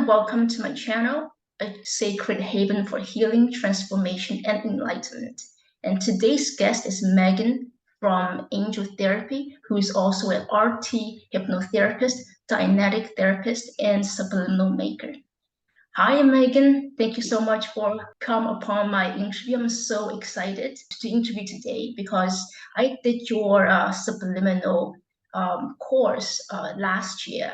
and welcome to my channel, a sacred haven for healing, transformation, and enlightenment. And today's guest is Megan from Angel Therapy, who is also an RT hypnotherapist, Dianetic therapist, and subliminal maker. Hi, Megan. Thank you so much for come upon my interview. I'm so excited to interview today because I did your subliminal course last year.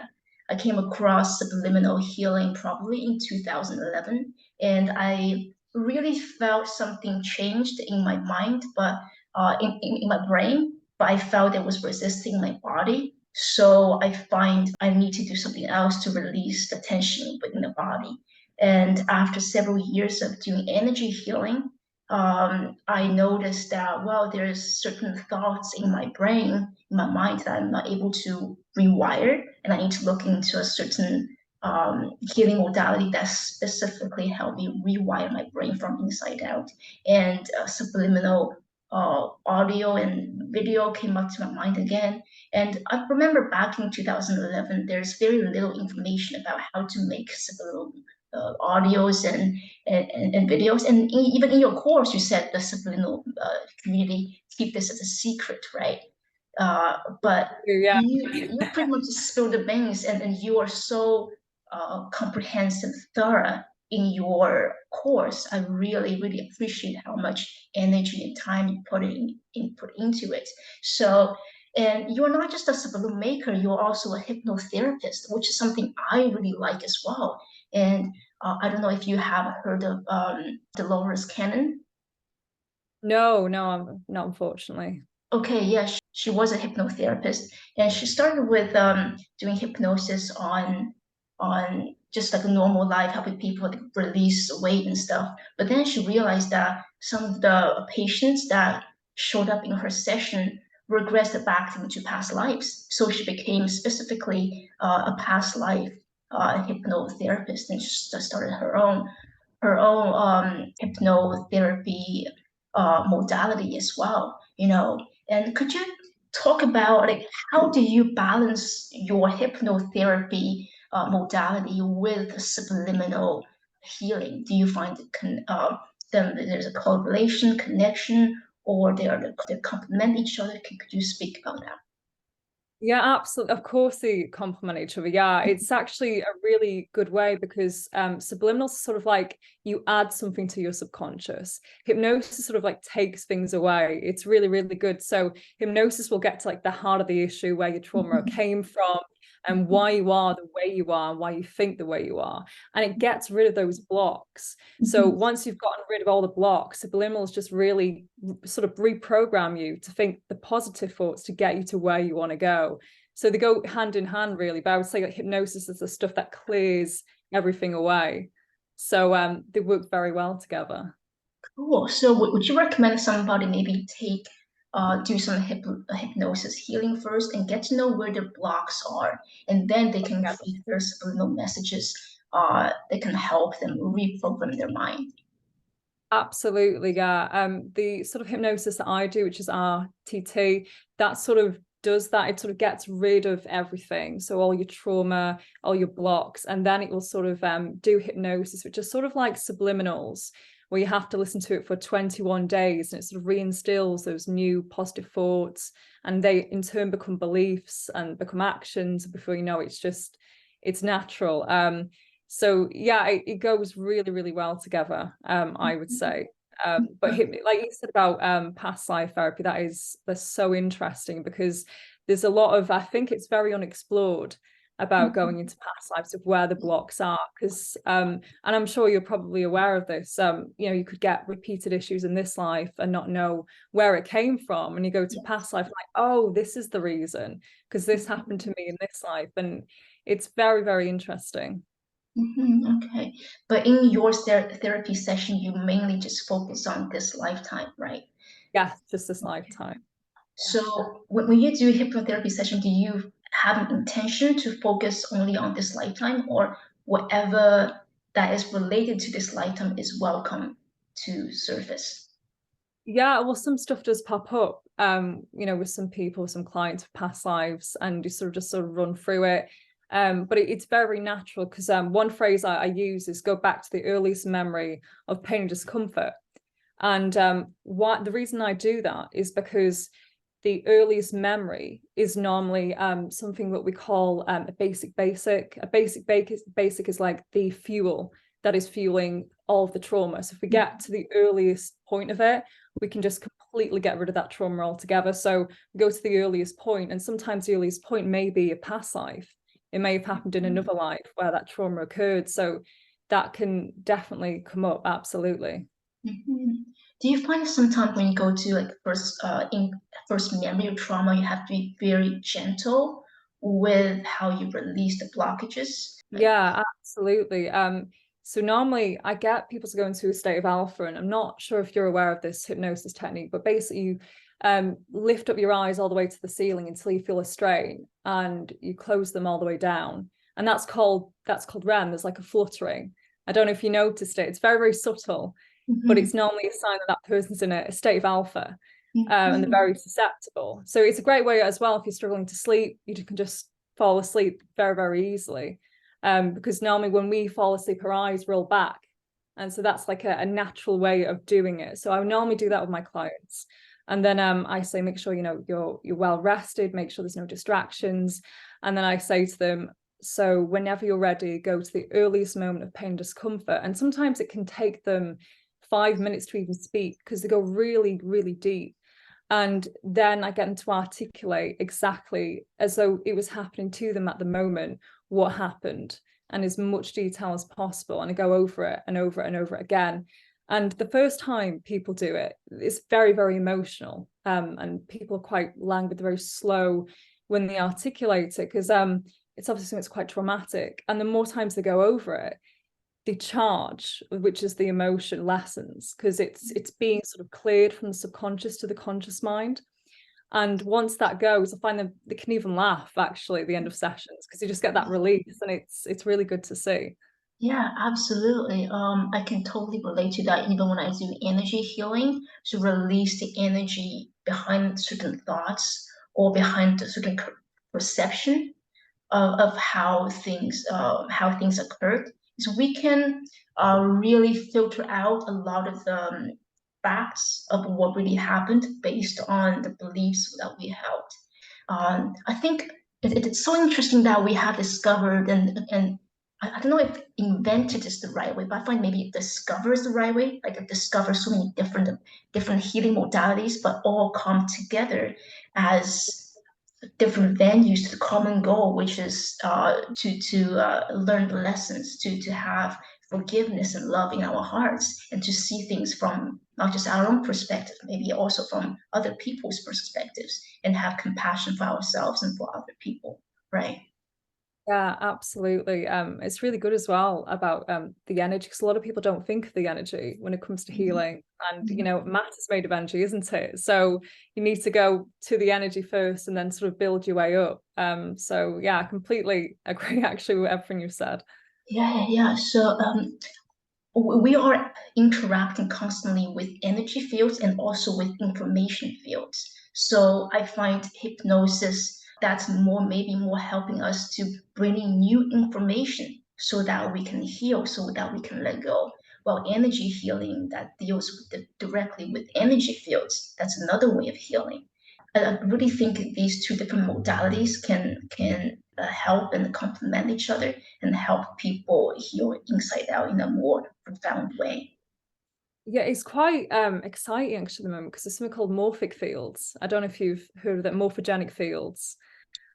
I came across subliminal healing probably in 2011, and I really felt something changed in my mind, but in my brain, but I felt it was resisting my body. So I find I need to do something else to release the tension within the body. And after several years of doing energy healing, I noticed that, well, there's certain thoughts in my brain, in my mind that I'm not able to rewire, and I need to look into a certain healing modality that specifically help me rewire my brain from inside out. And subliminal audio and video came up to my mind again. And I remember back in 2011, there's very little information about how to make subliminal audios and videos. And even in your course, you said the subliminal community keep this as a secret, right? But Yeah. you pretty much spill the beans, and you are so comprehensive, thorough in your course. I really, really appreciate how much energy and time you put into it. So, and you're not just a subliminal maker, you're also a hypnotherapist, which is something I really like as well. And I don't know if you have heard of Dolores Cannon. No, I'm not, unfortunately. Okay, yeah, she was a hypnotherapist, and she started with doing hypnosis on just like a normal life, helping people to release weight and stuff. But then she realized that some of the patients that showed up in her session regressed back into past lives. So she became specifically a past life hypnotherapist, and she started her own hypnotherapy modality as well. And could you talk about like how do you balance your hypnotherapy modality with subliminal healing? Do you find them there's a correlation, connection, or they complement each other? Could you speak about that? Yeah, absolutely. Of course, they complement each other. Yeah, it's actually a really good way because subliminals sort of like you add something to your subconscious. Hypnosis sort of like takes things away. It's really, really good. So hypnosis will get to like the heart of the issue, where your trauma came from and why you are the way you are, why you think the way you are. And it gets rid of those blocks. So once you've gotten rid of all the blocks, subliminals just really sort of reprogram you to think the positive thoughts to get you to where you want to go. So they go hand in hand, really. But I would say that hypnosis is the stuff that clears everything away. So they work very well together. Cool. So would you recommend somebody maybe do some hypnosis healing first and get to know where their blocks are, and then they can feed their subliminal messages that can help them reprogram their mind? Absolutely, yeah. The sort of hypnosis that I do, which is RTT, that sort of does that. It sort of gets rid of everything. So all your trauma, all your blocks, and then it will sort of do hypnosis, which is sort of like subliminals, where you have to listen to it for 21 days and it sort of reinstills those new positive thoughts, and they in turn become beliefs and become actions. Before you know it, it's natural. So yeah, it goes really, really well together, I would say. But like you said about past life therapy, that's so interesting because there's a lot of, I think it's very unexplored about going into past lives of where the blocks are, because and I'm sure you're probably aware of this, you could get repeated issues in this life and not know where it came from, and you go to past life like, oh, this is the reason, because this happened to me in this life. And it's very, very interesting. Okay. But in your therapy session, you mainly just focus on this lifetime, right? Yeah, just this lifetime. So when you do hypnotherapy session, do you have an intention to focus only on this lifetime, or whatever that is related to this lifetime is welcome to surface? Yeah, well, some stuff does pop up, with some people, some clients of past lives, and you sort of run through it. But it's very natural, because one phrase I use is go back to the earliest memory of pain and discomfort. And the reason I do that is because the earliest memory is normally something that we call a basic. A basic is like the fuel that is fueling all of the trauma. So if we get to the earliest point of it, we can just completely get rid of that trauma altogether. So we go to the earliest point, and sometimes the earliest point may be a past life. It may have happened in another life where that trauma occurred. So that can definitely come up, absolutely. Mm-hmm. Do you find sometimes when you go to like first memory of trauma, you have to be very gentle with how you release the blockages? Like, Yeah, absolutely. So normally I get people to go into a state of alpha, and I'm not sure if you're aware of this hypnosis technique, but basically you lift up your eyes all the way to the ceiling until you feel a strain, and you close them all the way down. And that's called REM. There's like a fluttering. I don't know if you noticed it. It's very, very subtle, but mhm, it's normally a sign that that person's in a state of alpha, and they're mhm. very susceptible. So it's a great way as well, if you're struggling to sleep, you can just fall asleep very, very easily. Because normally when we fall asleep, our eyes roll back. And so that's like a natural way of doing it. So I normally do that with my clients. And then I say, make sure, you're well rested, make sure there's no distractions. And then I say to them, so whenever you're ready, go to the earliest moment of pain, discomfort. And sometimes it can take them 5 minutes to even speak, because they go really, really deep. And then I get them to articulate exactly, as though it was happening to them at the moment, what happened, and as much detail as possible. And I go over it and over it and over it again. And the first time people do it, it's very, very emotional. And people are quite languid, very slow when they articulate it, because it's obviously something that's quite traumatic. And the more times they go over it, the charge, which is the emotion, lessens, because it's being sort of cleared from the subconscious to the conscious mind. And once that goes, I find them, they can even laugh actually at the end of sessions, because you just get that release, and it's really good to see. Yeah, absolutely. I can totally relate to that even when I do energy healing to release the energy behind certain thoughts or behind a certain perception of how things occurred. So we can really filter out a lot of the facts of what really happened based on the beliefs that we held. I think it's so interesting that we have discovered and I don't know if invented is the right way, but I find maybe discover is the right way. Like discover so many different healing modalities, but all come together as different venues to the common goal, which is to learn the lessons, to have forgiveness and love in our hearts, and to see things from not just our own perspective, maybe also from other people's perspectives, and have compassion for ourselves and for other people. Right. Yeah, absolutely. It's really good as well about the energy, because a lot of people don't think of the energy when it comes to Mhm. healing. And matter is made of energy, isn't it? So you need to go to the energy first and then sort of build your way up. So yeah, I completely agree actually with everything you said. Yeah. So we are interacting constantly with energy fields and also with information fields. So I find hypnosis that's maybe more helping us to bring in new information so that we can heal, so that we can let go. While energy healing that deals directly with energy fields, that's another way of healing. I really think these two different modalities can help and complement each other and help people heal inside out in a more profound way. Yeah, it's quite exciting actually at the moment, because there's something called morphic fields. I don't know if you've heard of that, morphogenic fields.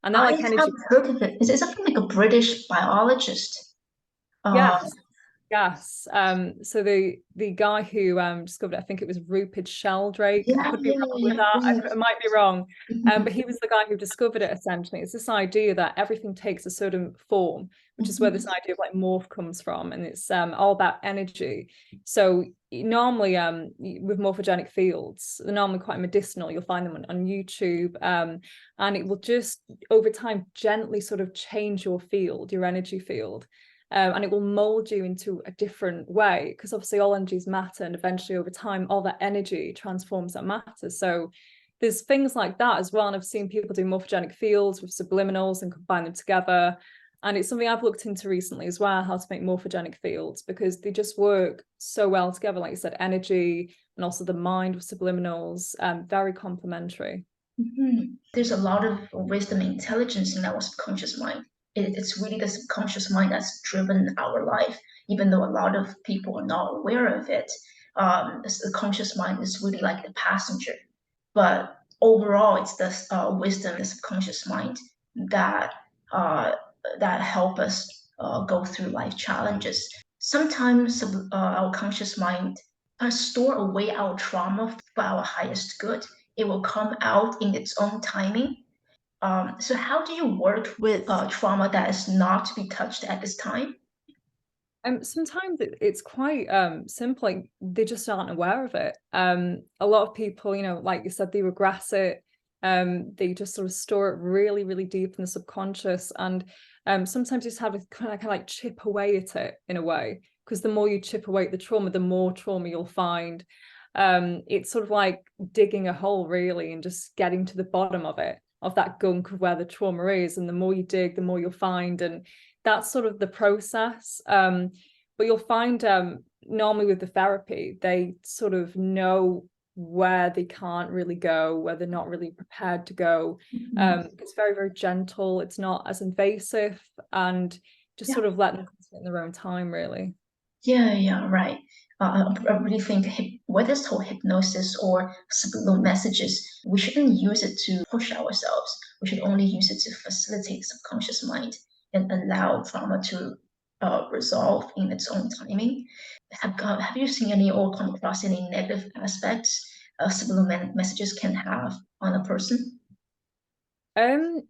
And they're I like have energy. heard of it. Is it something like a British biologist? Uh, Yes. Yes. So the guy who discovered it, I think it was Rupert Sheldrake. I could be wrong with that. Right. I might be wrong. Mhm, But he was the guy who discovered it essentially. It's this idea that everything takes a certain form, which is where mhm, this idea of like morph comes from. And it's all about energy. So normally with morphogenic fields, they're normally quite medicinal. You'll find them on YouTube. And it will just over time gently sort of change your field, your energy field. And it will mold you into a different way, because obviously all energies matter, and eventually over time all that energy transforms that matter. So there's things like that as well. And I've seen people do morphogenic fields with subliminals and combine them together. And it's something I've looked into recently as well, how to make morphogenic fields, because they just work so well together. Like you said, energy and also the mind with subliminals, very complementary. There's a lot of wisdom and intelligence in our subconscious mind. It's really the subconscious mind that's driven our life, even though a lot of people are not aware of it. The conscious mind is really like the passenger, but overall, it's the wisdom, the subconscious mind that uh, that help us go through life challenges. Sometimes our conscious mind store away our trauma for our highest good. It will come out in its own timing. So how do you work with trauma that is not to be touched at this time? Sometimes it's quite simple. Like they just aren't aware of it. A lot of people, you know, like you said, they regress it. They just sort of store it really, really deep in the subconscious, and sometimes you just have to kind of like chip away at it in a way. Because the more you chip away at the trauma, the more trauma you'll find. It's sort of like digging a hole, really, and just getting to the bottom of it, of that gunk of where the trauma is. And the more you dig, the more you'll find. And that's sort of the process. But you'll find normally with the therapy, they sort of know where they can't really go, where they're not really prepared to go. It's very, very gentle. It's not as invasive, and just sort of let them in their own time, really. Yeah, right. I really think whether it's called hypnosis or subliminal messages, we shouldn't use it to push ourselves. We should only use it to facilitate the subconscious mind and allow trauma to resolve in its own timing. Have you seen any or come across any negative aspects subliminal messages can have on a person? Um,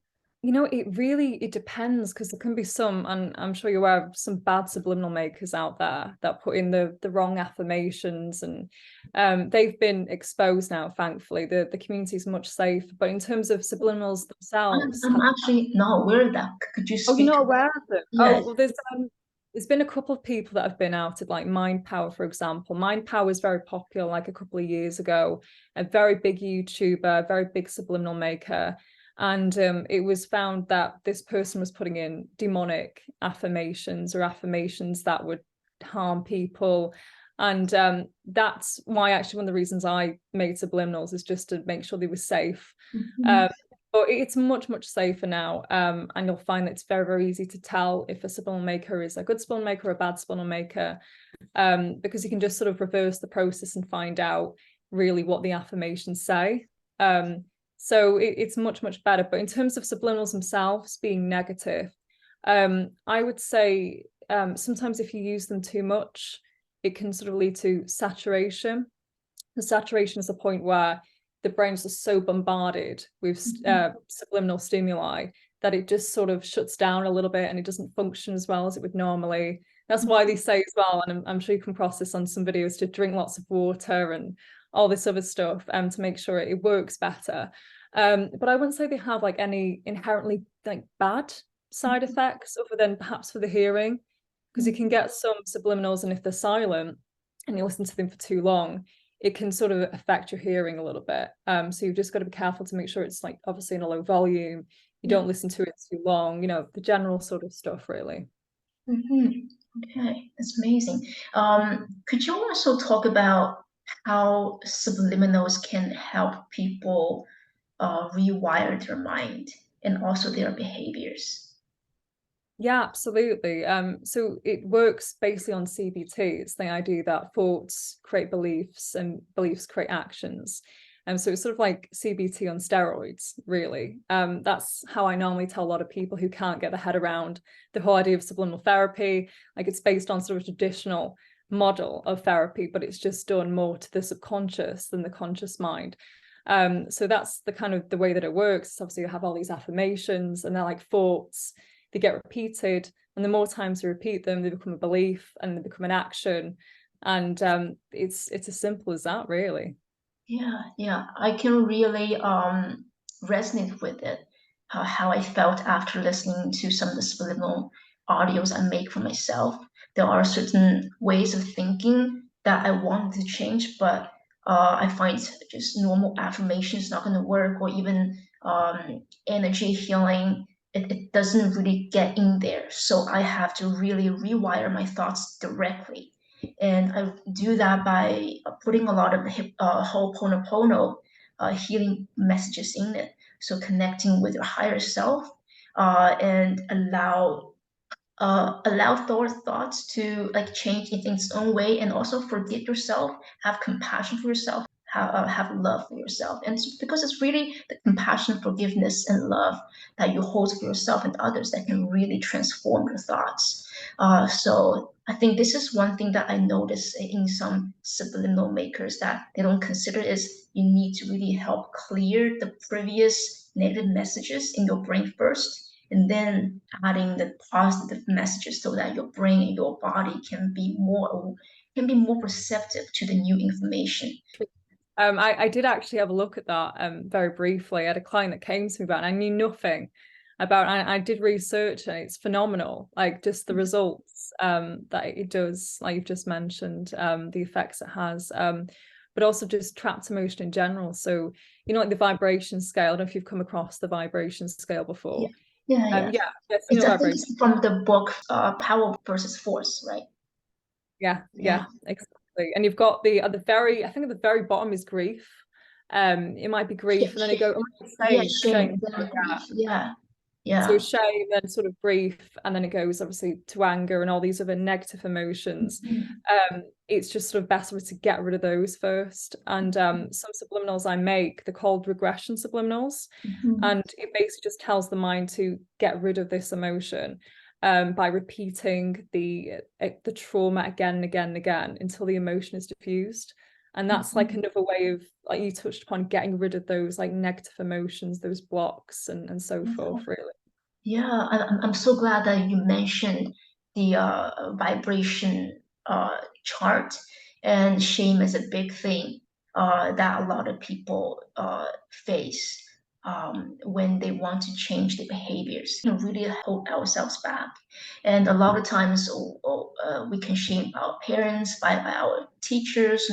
you know, it depends, because there can be some, and I'm sure you're aware of some bad subliminal makers out there that put in the wrong affirmations, and they've been exposed now, thankfully. The community is much safer. But in terms of subliminals themselves, I'm actually not aware of that. Could you oh, you're speak not to that? aware of them? Oh, Yes. well, there's been a couple of people that have been outed, like Mind Power, for example. Mind Power was very popular like a couple of years ago, a very big YouTuber, very big subliminal maker. And it was found that this person was putting in demonic affirmations, or affirmations that would harm people. And that's why actually one of the reasons I made subliminals is just to make sure they were safe. Mhm. Um, but it's much, much safer now. And you'll find that it's very, very easy to tell if a subliminal maker is a good subliminal maker or a bad subliminal maker, because you can just sort of reverse the process and find out really what the affirmations say. So it's much, much better. But in terms of subliminals themselves being negative, I would say sometimes if you use them too much, it can sort of lead to saturation. The saturation is a point where the brains are so bombarded with subliminal stimuli that it just sort of shuts down a little bit, and it doesn't function as well as it would normally. That's why they say as well, and I'm sure you come across this on some videos, to drink lots of water and all this other stuff to make sure it works better. But I wouldn't say they have like any inherently like bad side effects other than perhaps for the hearing, because you can get some subliminals, and if they're silent and you listen to them for too long, it can sort of affect your hearing a little bit. So you've just got to be careful to make sure it's like obviously in a low volume. You don't listen to it too long, you know, the general sort of stuff, really. Okay, that's amazing. Could you also talk about how subliminals can help people rewire their mind and also their behaviors? Yeah, absolutely. So it works basically on CBT. It's the idea that thoughts create beliefs and beliefs create actions. So it's sort of like CBT on steroids, really. That's how I normally tell a lot of people who can't get their head around the whole idea of subliminal therapy. Like it's based on sort of traditional model of therapy, but it's just done more to the subconscious than the conscious mind. So that's the kind of the way that it works. Obviously, you have all these affirmations, and they're like thoughts. They get repeated, and the more times you repeat them, they become a belief and they become an action. And it's as simple as that, really. Yeah, I can really resonate with it. How I felt after listening to some of the subliminal audios I make for myself. There are certain ways of thinking that I wanted to change, but I find just normal affirmations not going to work, or even energy healing. it doesn't really get in there. So I have to really rewire my thoughts directly. And I do that by putting a lot of Ho'oponopono healing messages in it. So connecting with your higher self, and allow thoughts to like change in its own way, and also forgive yourself, have compassion for yourself, have love for yourself. And it's because it's really the compassion, forgiveness, and love that you hold for yourself and others that can really transform your thoughts. So I think this is one thing that I notice in some subliminal makers that they don't consider is you need to really help clear the previous negative messages in your brain first, and then adding the positive messages so that your brain and your body can be more receptive to the new information. I did actually have a look at that very briefly. I had a client that came to me about it, and I knew nothing about it. I did research, and it's phenomenal. Like just the results that it does, like you've just mentioned, the effects it has, but also just trapped emotion in general. So, you know, like the vibration scale. I don't know if you've come across the vibration scale before. Yeah. Yes, you It's, know, I think vibration. it's from the book Power versus Force, right? Yeah, exactly. And you've got the at the very, I think at the very bottom is grief. It might be grief, and then it goes shame. So Yeah. shame, then sort of grief, and then it goes obviously to anger and all these other negative emotions. It's just sort of better to get rid of those first. And some subliminals I make, they're called regression subliminals, and it basically just tells the mind to get rid of this emotion by repeating the trauma again and again and again until the emotion is diffused. And that's like another way of, like you touched upon, getting rid of those like negative emotions, those blocks, and so forth, really. Yeah, I'm so glad that you mentioned the vibration chart, and shame is a big thing that a lot of people face when they want to change their behaviors. We can really hold ourselves back, and a lot of times we can shame our parents, by our teachers,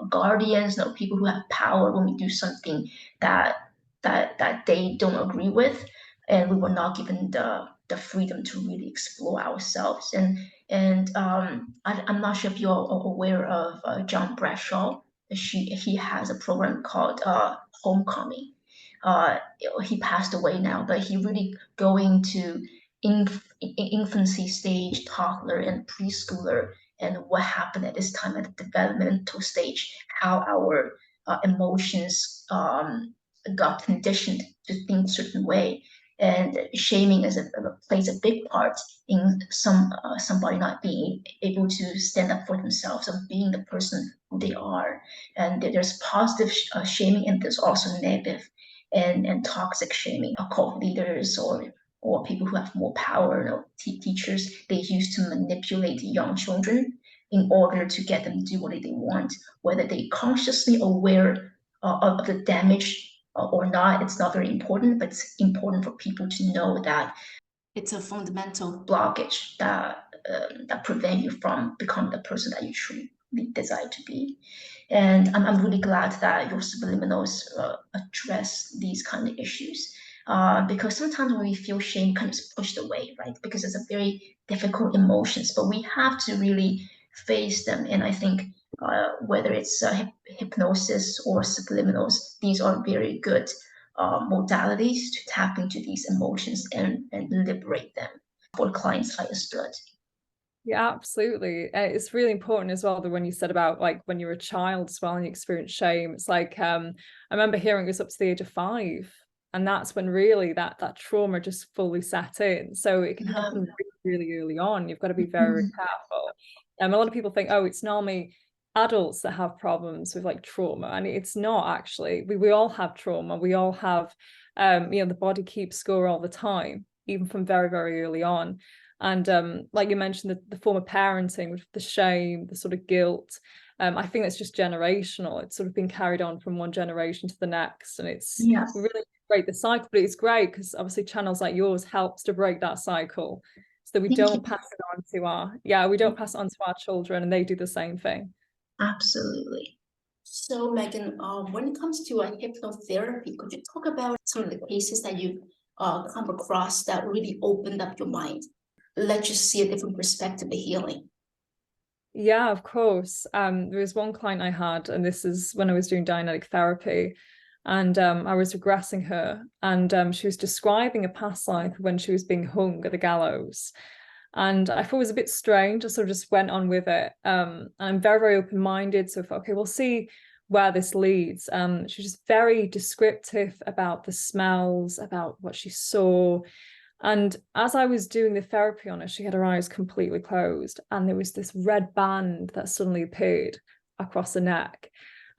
guardians, people who have power when we do something that that they don't agree with, and we were not given the freedom to really explore ourselves. I'm not sure if you're aware of John Bradshaw. He has a program called Homecoming. He passed away now, but he really going to infancy stage, toddler and preschooler, and what happened at this time at the developmental stage, how our emotions got conditioned to think a certain way, and shaming plays a big part in somebody not being able to stand up for themselves, of being the person who they are. And there's positive shaming, and there's also negative and toxic shaming. Cult leaders or people who have more power, teachers, they used to manipulate young children in order to get them to do what they want, whether they consciously aware of the damage or not. It's not very important, but it's important for people to know that it's a fundamental blockage that prevent you from becoming the person that you truly desire to be. And I'm really glad that your subliminals address these kind of issues. Because sometimes when we feel shame, kind of pushed away, right? Because it's a very difficult emotions, but we have to really face them. And I think whether it's hypnosis or subliminals, these are very good modalities to tap into these emotions and liberate them for clients' highest good. Yeah, absolutely. It's really important as well that when you said about like when you're a child as well and you experience shame, it's like I remember hearing this up to the age of 5, and that's when really that trauma just fully set in. So it can happen really, really early on. You've got to be very, very careful. A lot of people think, oh, it's normally adults that have problems with like trauma, and it's not actually. We all have trauma. We all have, the body keeps score all the time, even from very, very early on. And like you mentioned, the form of parenting with the shame, the sort of guilt, I think that's just generational. It's sort of been carried on from one generation to the next, and it's really break the cycle. But it's great because obviously channels like yours helps to break that cycle, so that we don't pass it on to our children, and they do the same thing. Absolutely. So Megan, when it comes to hypnotherapy, could you talk about some of the cases that you've come across that really opened up your mind, let you see a different perspective of healing? Yeah, of course. There was one client I had, and this is when I was doing dynamic therapy, and I was regressing her, and she was describing a past life when she was being hung at the gallows. And I thought it was a bit strange. I sort of just went on with it. I'm very, very open-minded. So I thought, okay, we'll see where this leads. She was just very descriptive about the smells, about what she saw. And as I was doing the therapy on her, she had her eyes completely closed, and there was this red band that suddenly appeared across her neck.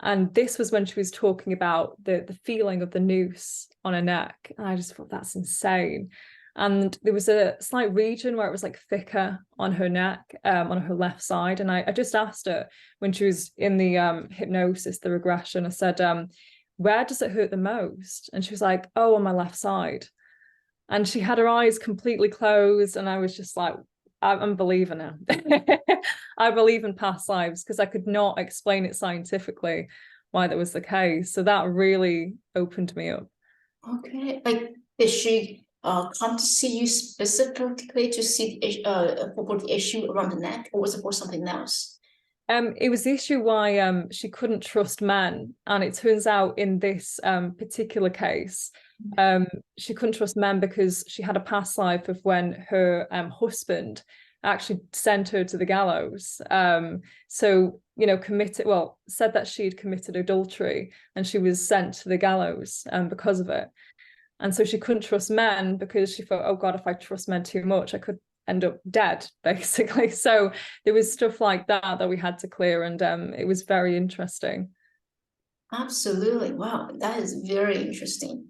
And this was when she was talking about the feeling of the noose on her neck. And I just thought, that's insane. And there was a slight region where it was like thicker on her neck, on her left side. And I just asked her when she was in the hypnosis, the regression, I said, where does it hurt the most? And she was like, oh, on my left side. And she had her eyes completely closed. And I was just like, I'm believing her. I believe in past lives, because I could not explain it scientifically why that was the case. So that really opened me up. Okay. Like, did she come to see you specifically to see for the issue around the neck, or was it for something else? It was the issue why she couldn't trust men. And it turns out in this particular case, she couldn't trust men because she had a past life of when her husband actually sent her to the gallows. So, you know, said that she'd committed adultery, and she was sent to the gallows because of it. And so she couldn't trust men because she thought, oh God, if I trust men too much, I could end up dead, basically. So there was stuff like that we had to clear, and it was very interesting. Absolutely. Wow, that is very interesting.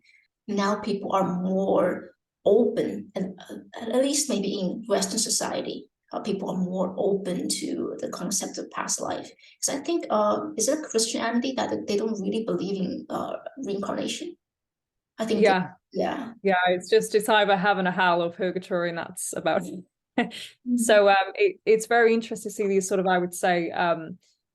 Now people are more open, and at least maybe in Western society, people are more open to the concept of past life. Because I think, is it Christianity that they don't really believe in reincarnation? I think, Yeah. yeah. Yeah, it's either heaven or hell or purgatory, and that's about it. Mhm. So it's very interesting to see these sort of, I would say,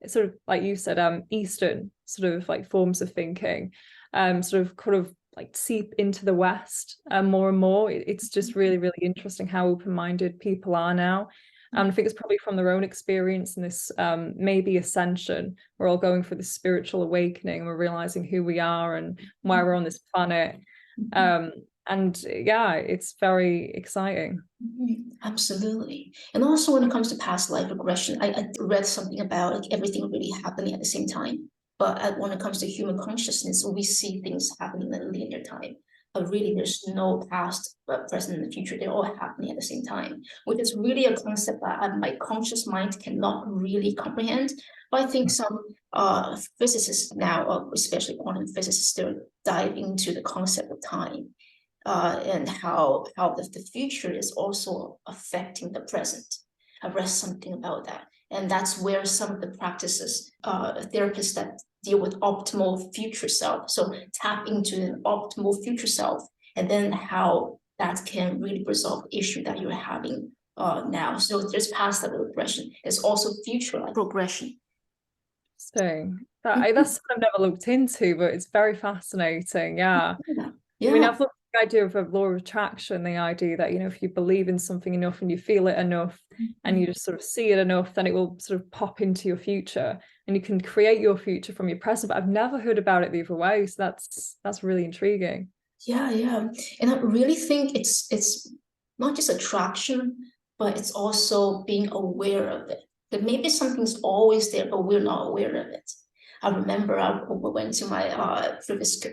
sort of like you said, Eastern sort of like forms of thinking, sort of kind of like seep into the West more and more. It's just really, really interesting how open-minded people are now. And I think it's probably from their own experience in this maybe ascension. We're all going for this spiritual awakening. We're realizing who we are and why we're on this planet. And yeah, it's very exciting. Absolutely. And also when it comes to past life regression, I read something about like everything really happening at the same time. But when it comes to human consciousness, we see things happening in a linear time. But really, there's no past, present, and the future. They're all happening at the same time, which is really a concept that my conscious mind cannot really comprehend. But I think some physicists now, especially quantum physicists, still dive into the concept of time, and how the future is also affecting the present. I read something about that. And that's where some of the practices, therapists that deal with optimal future self, so tap into an optimal future self, and then how that can really resolve the issue that you're having now. So there's past level regression. There's also future like progression. Interesting. That's something I've never looked into, but it's very fascinating. Yeah. Yeah. I mean, Yeah. I've looked at the idea of a law of attraction, the idea that, you know, if you believe in something enough and you feel it enough and you just sort of see it enough, then it will sort of pop into your future and you can create your future from your present. But I've never heard about it the other way. So that's really intriguing. Yeah, yeah. And I really think it's not just attraction, but it's also being aware of it. That maybe something's always there, but we're not aware of it. I remember I went to my previous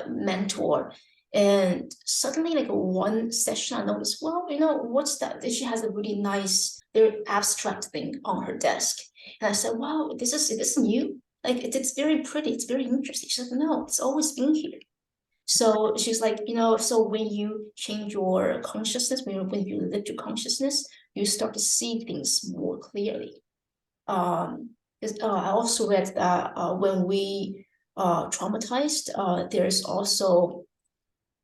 mentor, and suddenly, like one session, I noticed, well, you know, what's that? She has a really nice, very abstract thing on her desk. And I said, wow, this is new. Like it's very pretty, it's very interesting. She said, no, it's always been here. So she's like, you know, so when you change your consciousness, when you lift your consciousness, you start to see things more clearly. I also read that when we traumatized, there's also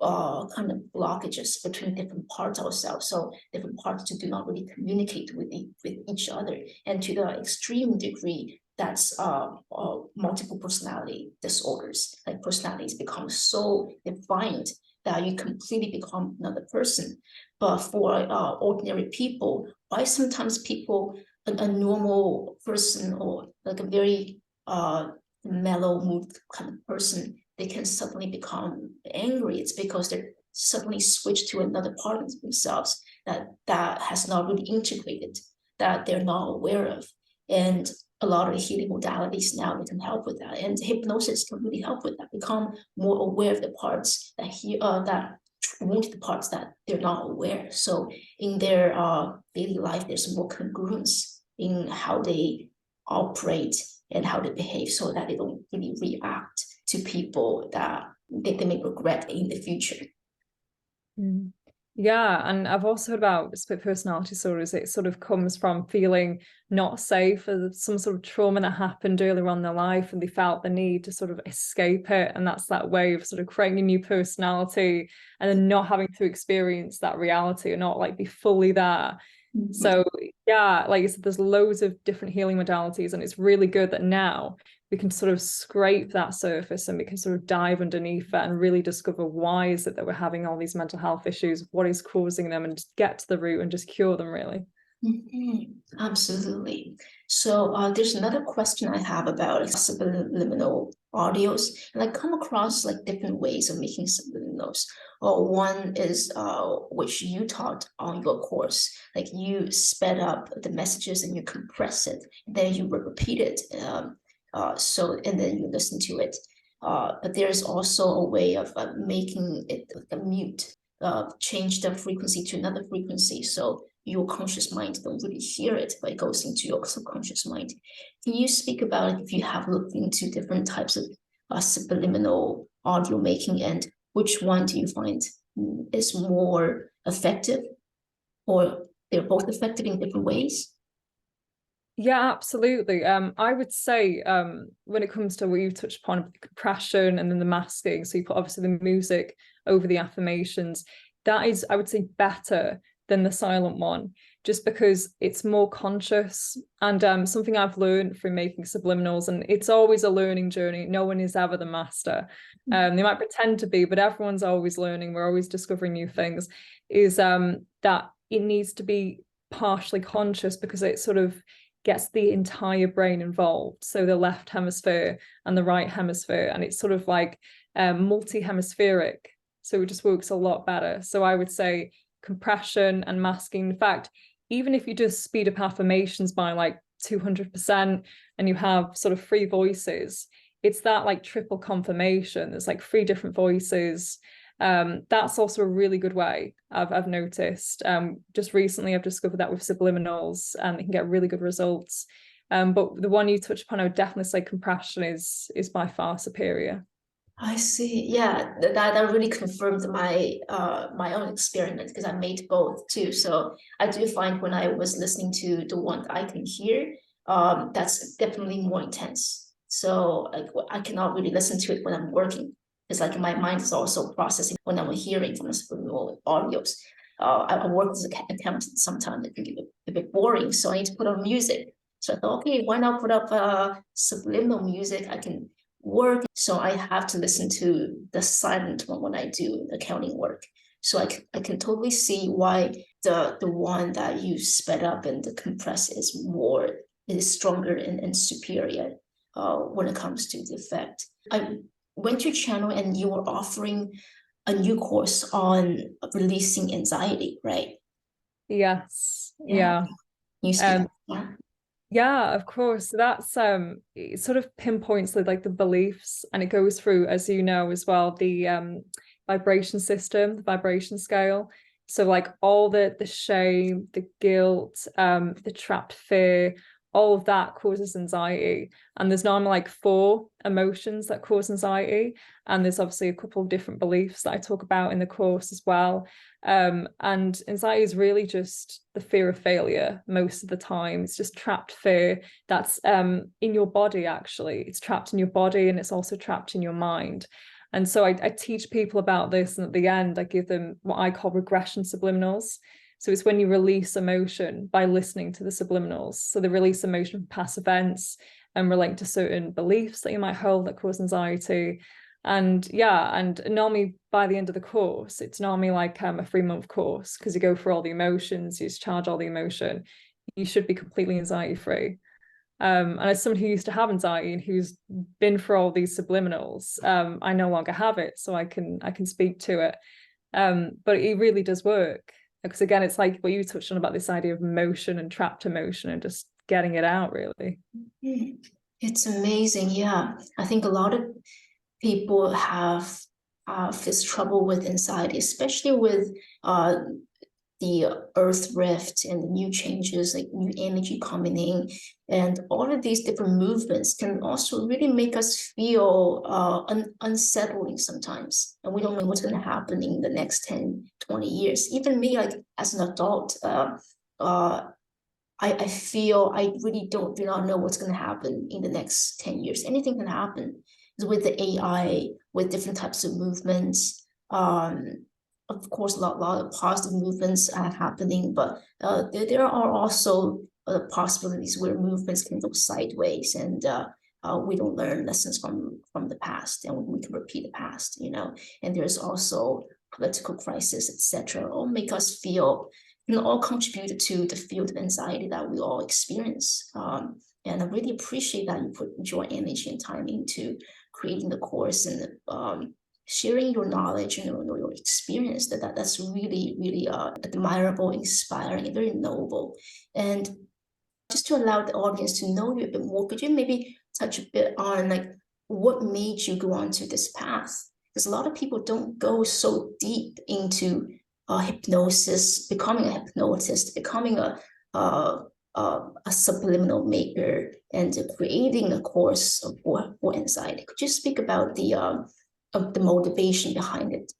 kind of blockages between different parts of ourselves. So different parts do not really communicate with each other, and to the extreme degree, that's multiple personality disorders. Like personalities become so defined that you completely become another person. But for ordinary people, why sometimes people, a normal person or like a very mellow mood kind of person, they can suddenly become angry. It's because they're suddenly switched to another part of themselves that has not really integrated, that they're not aware of. And a lot of healing modalities now they can help with that, and hypnosis can really help with that. Become more aware of the parts that wound, the parts that they're not aware. So in their daily life, there's more congruence in how they operate and how they behave, so that they don't really react to people that they may regret in the future. Yeah, and I've also heard about split personality disorders. It sort of comes from feeling not safe, or some sort of trauma that happened earlier on in their life, and they felt the need to sort of escape it. And that's that way of sort of creating a new personality and then not having to experience that reality or not like be fully there. So yeah, like you said, there's loads of different healing modalities, and it's really good that now we can sort of scrape that surface and we can sort of dive underneath it and really discover why is it that we're having all these mental health issues, what is causing them, and just get to the root and just cure them, really. Absolutely. So there's another question I have about subliminal audios, and I come across like different ways of making subliminals. One is which you taught on your course, like you sped up the messages and you compress it, then you repeat it. And then you listen to it. But there's also a way of making it like a mute, change the frequency to another frequency, so your conscious mind don't really hear it, but it goes into your subconscious mind. Can you speak about it, if you have looked into different types of subliminal audio making, and which one do you find is more effective, or they're both effective in different ways? Yeah, absolutely. I would say when it comes to what you've touched upon, the compression and then the masking, so you put obviously the music over the affirmations, that is, I would say, better than the silent one, just because it's more conscious. And something I've learned from making subliminals, and it's always a learning journey, no one is ever the master. They might pretend to be, but everyone's always learning, we're always discovering new things, is that it needs to be partially conscious, because it sort of gets the entire brain involved, so the left hemisphere and the right hemisphere, and it's sort of like multi-hemispheric, so it just works a lot better. So I would say compression and masking. In fact, even if you just speed up affirmations by like 200% and you have sort of 3 voices, it's that like triple confirmation. There's like 3 different voices. That's also a really good way I've noticed. Just recently I've discovered that with subliminals, and it can get really good results. But the one you touched upon, I would definitely say compression is by far superior. I see. Yeah, that really confirmed my my own experiment, because I made both too. So I do find when I was listening to the one I can hear, that's definitely more intense. So like I cannot really listen to it when I'm working. It's like my mind is also processing when I'm hearing from the subliminal audios. I work as an accountant. Sometimes it can get a bit boring, so I need to put on music. So I thought, okay, why not put up subliminal music? I can work. So I have to listen to the silent one when I do accounting work. So I can totally see why the one that you sped up and the compress is stronger and superior when it comes to the effect. I went to your channel and you were offering a new course on releasing anxiety, right? Yes. Yeah. You speak yeah. Yeah, of course. That's it sort of pinpoints the beliefs, and it goes through, as you know as well, the vibration system, the vibration scale. So like all the shame, the guilt, the trapped fear, all of that causes anxiety. And there's normally like 4 emotions that cause anxiety. And there's obviously a couple of different beliefs that I talk about in the course as well. And anxiety is really just the fear of failure most of the time. It's just trapped fear that's in your body, actually. It's trapped in your body, and it's also trapped in your mind. And so I teach people about this, and at the end I give them what I call regression subliminals. So it's when you release emotion by listening to the subliminals. So they release emotion from past events and relate to certain beliefs that you might hold that cause anxiety. And yeah, and normally by the end of the course, it's normally like a 3-month course, because you go through all the emotions, you discharge all the emotion. You should be completely anxiety free. And as someone who used to have anxiety and who's been through all these subliminals, I no longer have it, so I can speak to it. But it really does work, because again, it's like what you touched on about this idea of emotion and trapped emotion and just getting it out, really. It's amazing. Yeah, I think a lot of people have this trouble with anxiety, especially with the earth rift and the new changes, like new energy coming in, and all of these different movements can also really make us feel unsettling sometimes, and we don't know what's going to happen in the next 10-20 years. Even me, like as an adult, I feel I really do not know what's going to happen in the next 10 years. Anything can happen with the AI, with different types of movements. Of course, a lot of positive movements are happening, but there are also possibilities where movements can go sideways, and we don't learn lessons from the past, and we can repeat the past, And there's also political crisis, etc. All make us feel, all contributed to the field of anxiety that we all experience. And I really appreciate that you put your energy and time into creating the course and sharing your knowledge and your experience. That's really, really admirable, inspiring, and very noble. And just to allow the audience to know you a bit more, could you maybe touch a bit on like what made you go onto this path? Because a lot of people don't go so deep into hypnosis, becoming a hypnotist, becoming a subliminal maker, and creating a course for anxiety. Could you speak about the motivation behind it?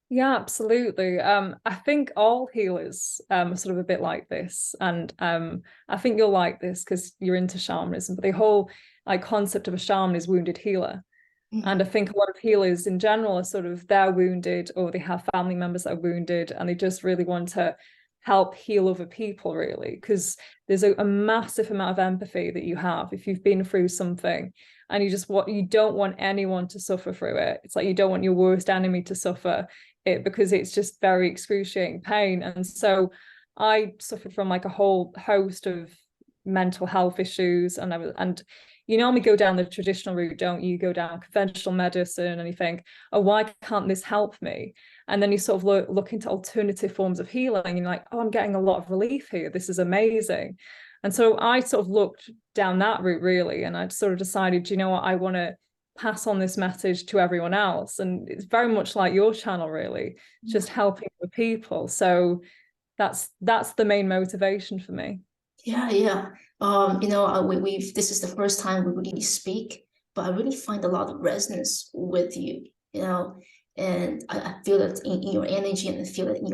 Yeah, absolutely. I think all healers are sort of a bit like this, and I think you'll like this because you're into shamanism. But the whole like concept of a shaman is wounded healer. And I think a lot of healers in general are sort of, they're wounded, or they have family members that are wounded, and they just really want to help heal other people, really, because there's a massive amount of empathy that you have if you've been through something, and you don't want anyone to suffer through it. It's like you don't want your worst enemy to suffer it, because it's just very excruciating pain. And so I suffered from like a whole host of mental health issues, and you normally go down the traditional route, don't you? Go down conventional medicine and you think, oh, why can't this help me? And then you sort of look into alternative forms of healing, and you're like, oh, I'm getting a lot of relief here. This is amazing. And so I sort of looked down that route, really, and I sort of decided, you know what, I want to pass on this message to everyone else. And it's very much like your channel, really, just helping the people. So that's the main motivation for me. Yeah. We've this is the first time we really speak, but I really find a lot of resonance with you, and I feel it in your energy, and I feel it in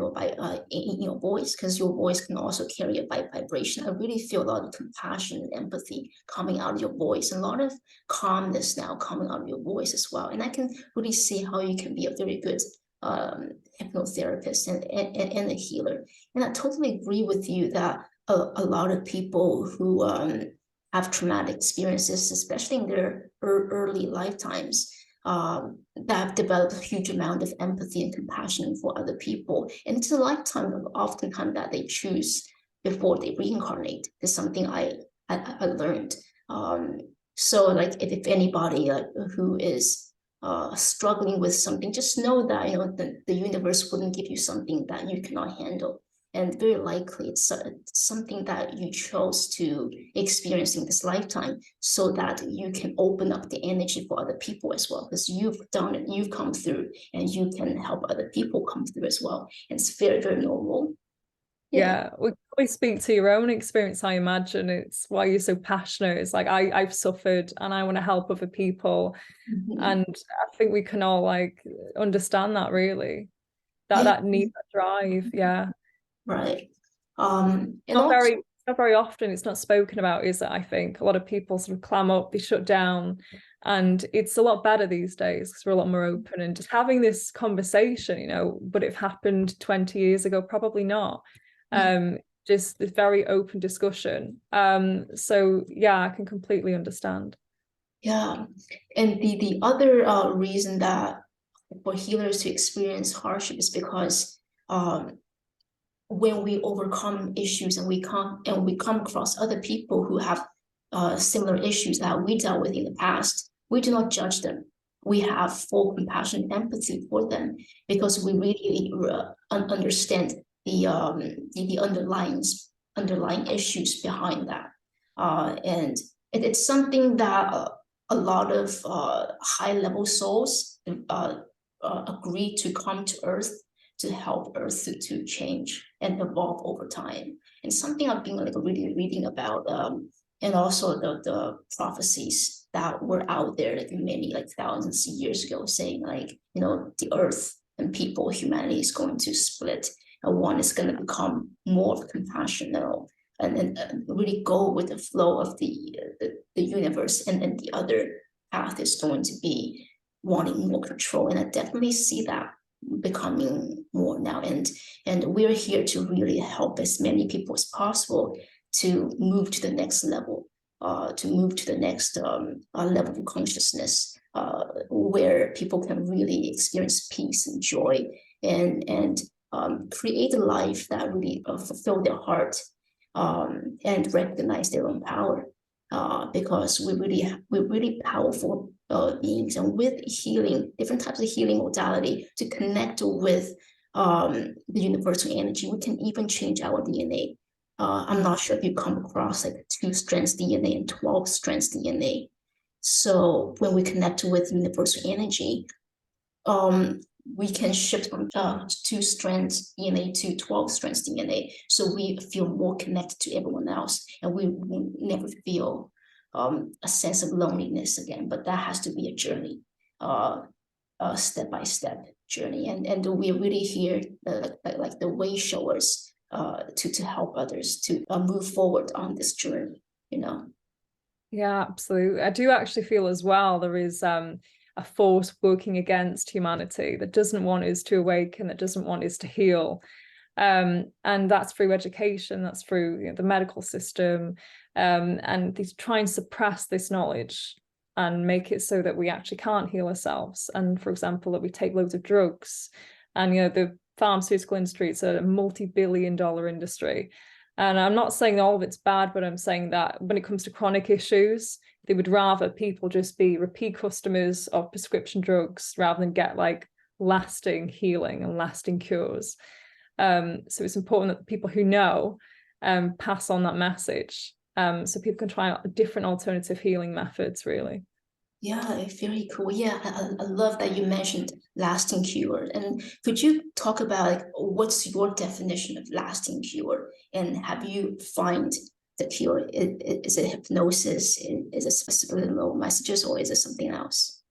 your voice, because your voice can also carry a vibration. I really feel a lot of compassion and empathy coming out of your voice, and a lot of calmness now coming out of your voice as well. And I can really see how you can be a very good hypnotherapist and a healer. And I totally agree with you that a lot of people who have traumatic experiences, especially in their early lifetimes, that have developed a huge amount of empathy and compassion for other people. And it's a lifetime of oftentimes that they choose before they reincarnate. Is something I learned. So like if anybody who is struggling with something, just know that the universe wouldn't give you something that you cannot handle. And very likely it's something that you chose to experience in this lifetime, so that you can open up the energy for other people as well, because you've done it, you've come through, and you can help other people come through as well. And it's very, very normal. Yeah, we speak to your own experience. I imagine it's why you're so passionate. It's like I've suffered and I want to help other people. And I think we can all like understand that, really, that need, that drive. Yeah. Right. Not very often it's not spoken about, is it? I think a lot of people sort of clam up, they shut down, and it's a lot better these days because we're a lot more open and just having this conversation, but it happened 20 years ago, probably not. Just this very open discussion. So yeah, I can completely understand. Yeah, and the other reason that for healers to experience hardship is because when we overcome issues and we come across other people who have similar issues that we dealt with in the past, we do not judge them. We have full compassion and empathy for them because we really understand the underlying issues behind that. And it's something that a lot of high level souls agree to come to Earth to help Earth to change and evolve over time. And something I've been like really reading about, and also the prophecies that were out there like many like thousands of years ago, saying like, you know, the Earth and people, humanity is going to split, and one is going to become more compassionate and really go with the flow of the universe, and then the other path is going to be wanting more control. And I definitely see that becoming more now, and we're here to really help as many people as possible to move to the next level, to move to the next level of consciousness, where people can really experience peace and joy, and create a life that really fulfill their heart, and recognize their own power, because we're really powerful beings, and with healing, different types of healing modality to connect with the universal energy, we can even change our DNA. I'm not sure if you come across like 2 strands DNA and 12 strands DNA. So when we connect with universal energy, we can shift from 2 strands DNA to 12 strands DNA. So we feel more connected to everyone else, and we never feel a sense of loneliness again. But that has to be a journey, a step-by-step journey. And we're really here, like the way showers, to help others to move forward on this journey, you know. Yeah, absolutely. I do actually feel as well there is a force working against humanity that doesn't want us to awaken, that doesn't want us to heal. And that's through education, that's through, you know, the medical system, and they try and suppress this knowledge and make it so that we actually can't heal ourselves. And for example, that we take loads of drugs, and, you know, the pharmaceutical industry, it's a multi-billion-dollar industry. And I'm not saying all of it's bad, but I'm saying that when it comes to chronic issues, they would rather people just be repeat customers of prescription drugs rather than get like lasting healing and lasting cures. So it's important that the people who know pass on that message, so people can try out different alternative healing methods, really. Yeah, very cool. Yeah, I love that you mentioned lasting cure. And could you talk about like what's your definition of lasting cure? And have you find the cure? Is it hypnosis? Is it subliminal messages, or is it something else?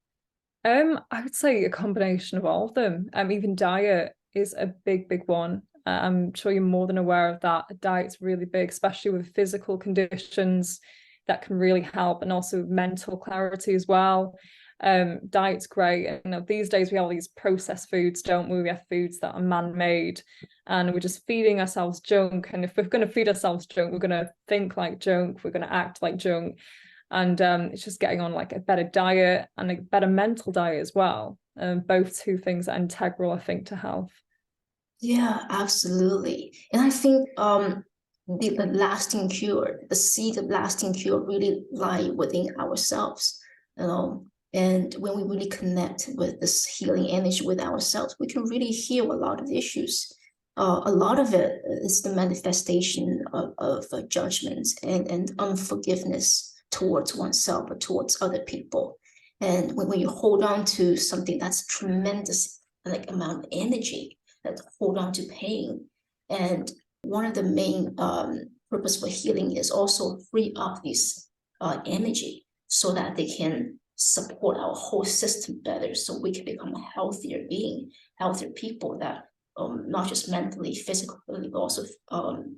I would say a combination of all of them. Even diet is a big one. I'm sure you're more than aware of that. Diet's really big, especially with physical conditions. That can really help, and also mental clarity as well. Diet's great. And, you know, these days we have all these processed foods, don't we? We have foods that are man-made, and we're just feeding ourselves junk. And if we're going to feed ourselves junk, we're going to think like junk, we're going to act like junk. And it's just getting on like a better diet and a better mental diet as well. Both two things are integral, I think, to health. Yeah, absolutely. And I think the lasting cure, the seed of lasting cure really lie within ourselves, you know. And when we really connect with this healing energy with ourselves, we can really heal a lot of issues. A lot of it is the manifestation of judgment and unforgiveness towards oneself or towards other people. And when you hold on to something that's tremendous, like amount of energy, that hold on to pain. And one of the main purpose for healing is also free up this energy so that they can support our whole system better, so we can become a healthier being, healthier people, that not just mentally, physically, but also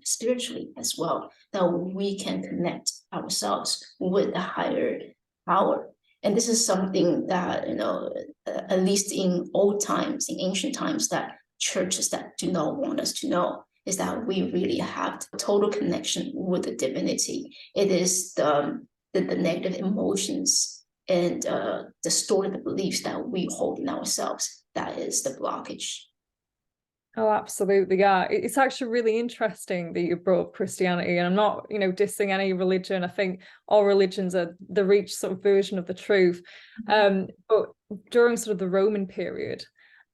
spiritually as well, that we can connect ourselves with a higher power. And this is something that, you know, at least in old times, in ancient times, that churches that do not want us to know, is that we really have total connection with the divinity. It is the negative emotions and distorted beliefs that we hold in ourselves. That is the blockage. Oh, absolutely. Yeah. It's actually really interesting that you brought up Christianity, and I'm not, dissing any religion. I think all religions are the reach sort of version of the truth. But during sort of the Roman period,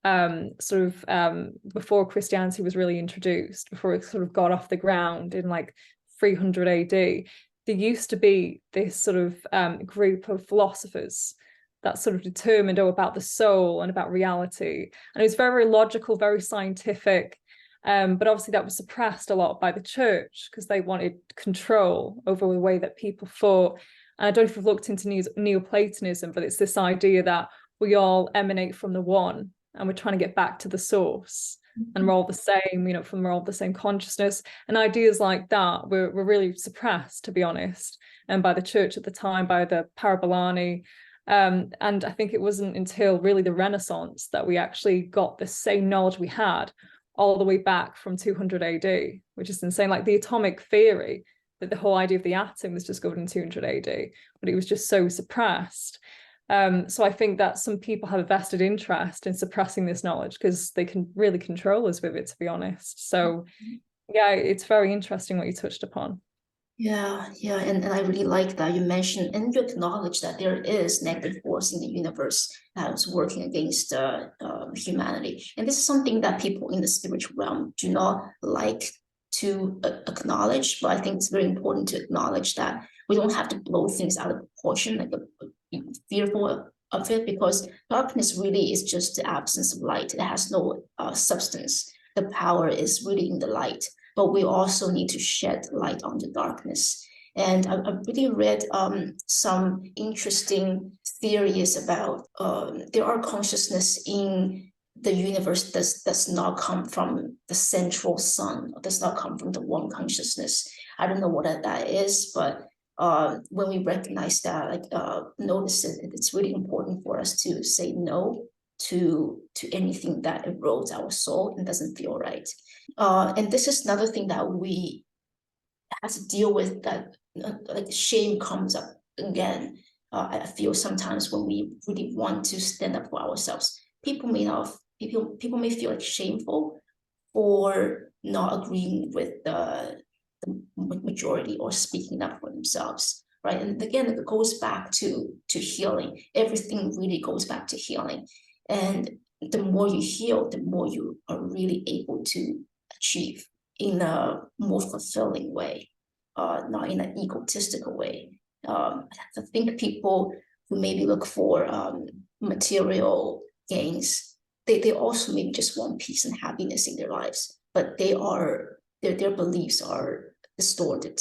before Christianity was really introduced, before it sort of got off the ground in like 300 AD, there used to be this sort of group of philosophers that sort of determined about the soul and about reality. And it was very, very logical, very scientific. But obviously that was suppressed a lot by the church because they wanted control over the way that people thought. And I don't know if you've looked into Neoplatonism, but it's this idea that we all emanate from the one and we're trying to get back to the source. And we're all the same, we're all the same consciousness. And ideas like that were really suppressed, to be honest, and by the church at the time, by the Parabolani. And I think it wasn't until really the Renaissance that we actually got the same knowledge we had all the way back from 200 AD, which is insane. Like the atomic theory, that the whole idea of the atom was discovered in 200 AD, but it was just so suppressed. So I think that some people have a vested interest in suppressing this knowledge because they can really control us with it, to be honest. So yeah, it's very interesting what you touched upon. Yeah, and I really like that you mentioned and you acknowledge that there is negative force in the universe that is working against humanity. And this is something that people in the spiritual realm do not like to acknowledge, but I think it's very important to acknowledge that we don't have to blow things out of proportion, like fearful of it, because darkness really is just the absence of light. It has no substance. The power is really in the light. But we also need to shed light on the darkness. And I really read some interesting theories about there are consciousness in the universe that does not come from the central sun, or does not come from the one consciousness. I don't know what that is, but when we recognize that, notice it, it's really important for us to say no to anything that erodes our soul and doesn't feel right. And this is another thing that we have to deal with, that like shame comes up again. I feel sometimes when we really want to stand up for ourselves, people may feel like shameful for not agreeing with the majority or speaking up for themselves, right? And again, it goes back to healing. Everything really goes back to healing. And the more you heal, the more you are really able to achieve in a more fulfilling way, not in an egotistical way. I think people who maybe look for material gains, they also maybe just want peace and happiness in their lives, but their beliefs are distorted,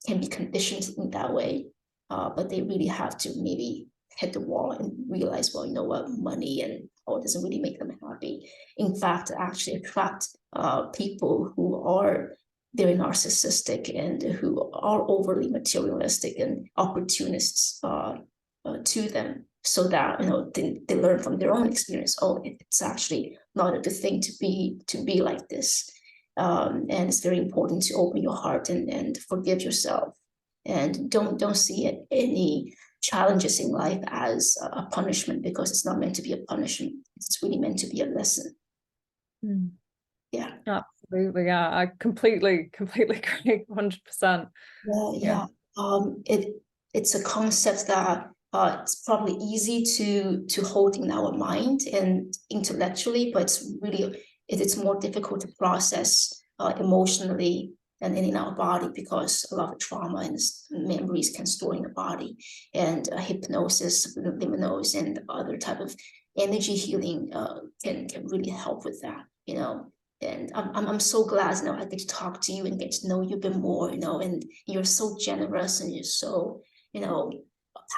can be conditioned in that way, but they really have to maybe hit the wall and realize, well, you know what, money and all doesn't really make them happy. In fact, actually attract people who are very narcissistic and who are overly materialistic and opportunists to them, so that they learn from their own experience. Oh, it's actually not a good thing to be like this. And it's very important to open your heart and forgive yourself, and don't see any challenges in life as a punishment, because it's not meant to be a punishment. It's really meant to be a lesson. Yeah, absolutely. Yeah, I completely agree. 100%. Yeah. It's a concept that it's probably easy to hold in our mind and intellectually, but it's more difficult to process emotionally and in our body, because a lot of trauma and memories can store in the body. And hypnosis, subliminals, and other type of energy healing can really help with that. And I'm so glad I get to talk to you and get to know you a bit more. And you're so generous and you're so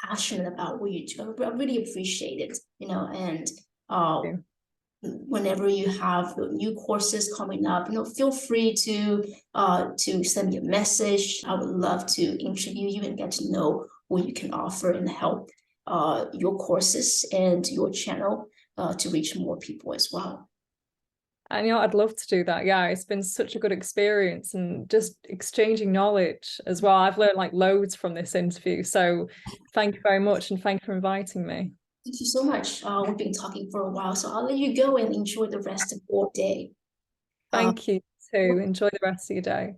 passionate about what you do. I really appreciate it. And whenever you have new courses coming up, feel free to send me a message. I would love to interview you and get to know what you can offer and help your courses and your channel to reach more people as well. And I'd love to do that. Yeah, it's been such a good experience, and just exchanging knowledge as well. I've learned like loads from this interview. So thank you very much, and thank you for inviting me. Thank you so much. We've been talking for a while, so I'll let you go and enjoy the rest of your day. Thank you too. Enjoy the rest of your day.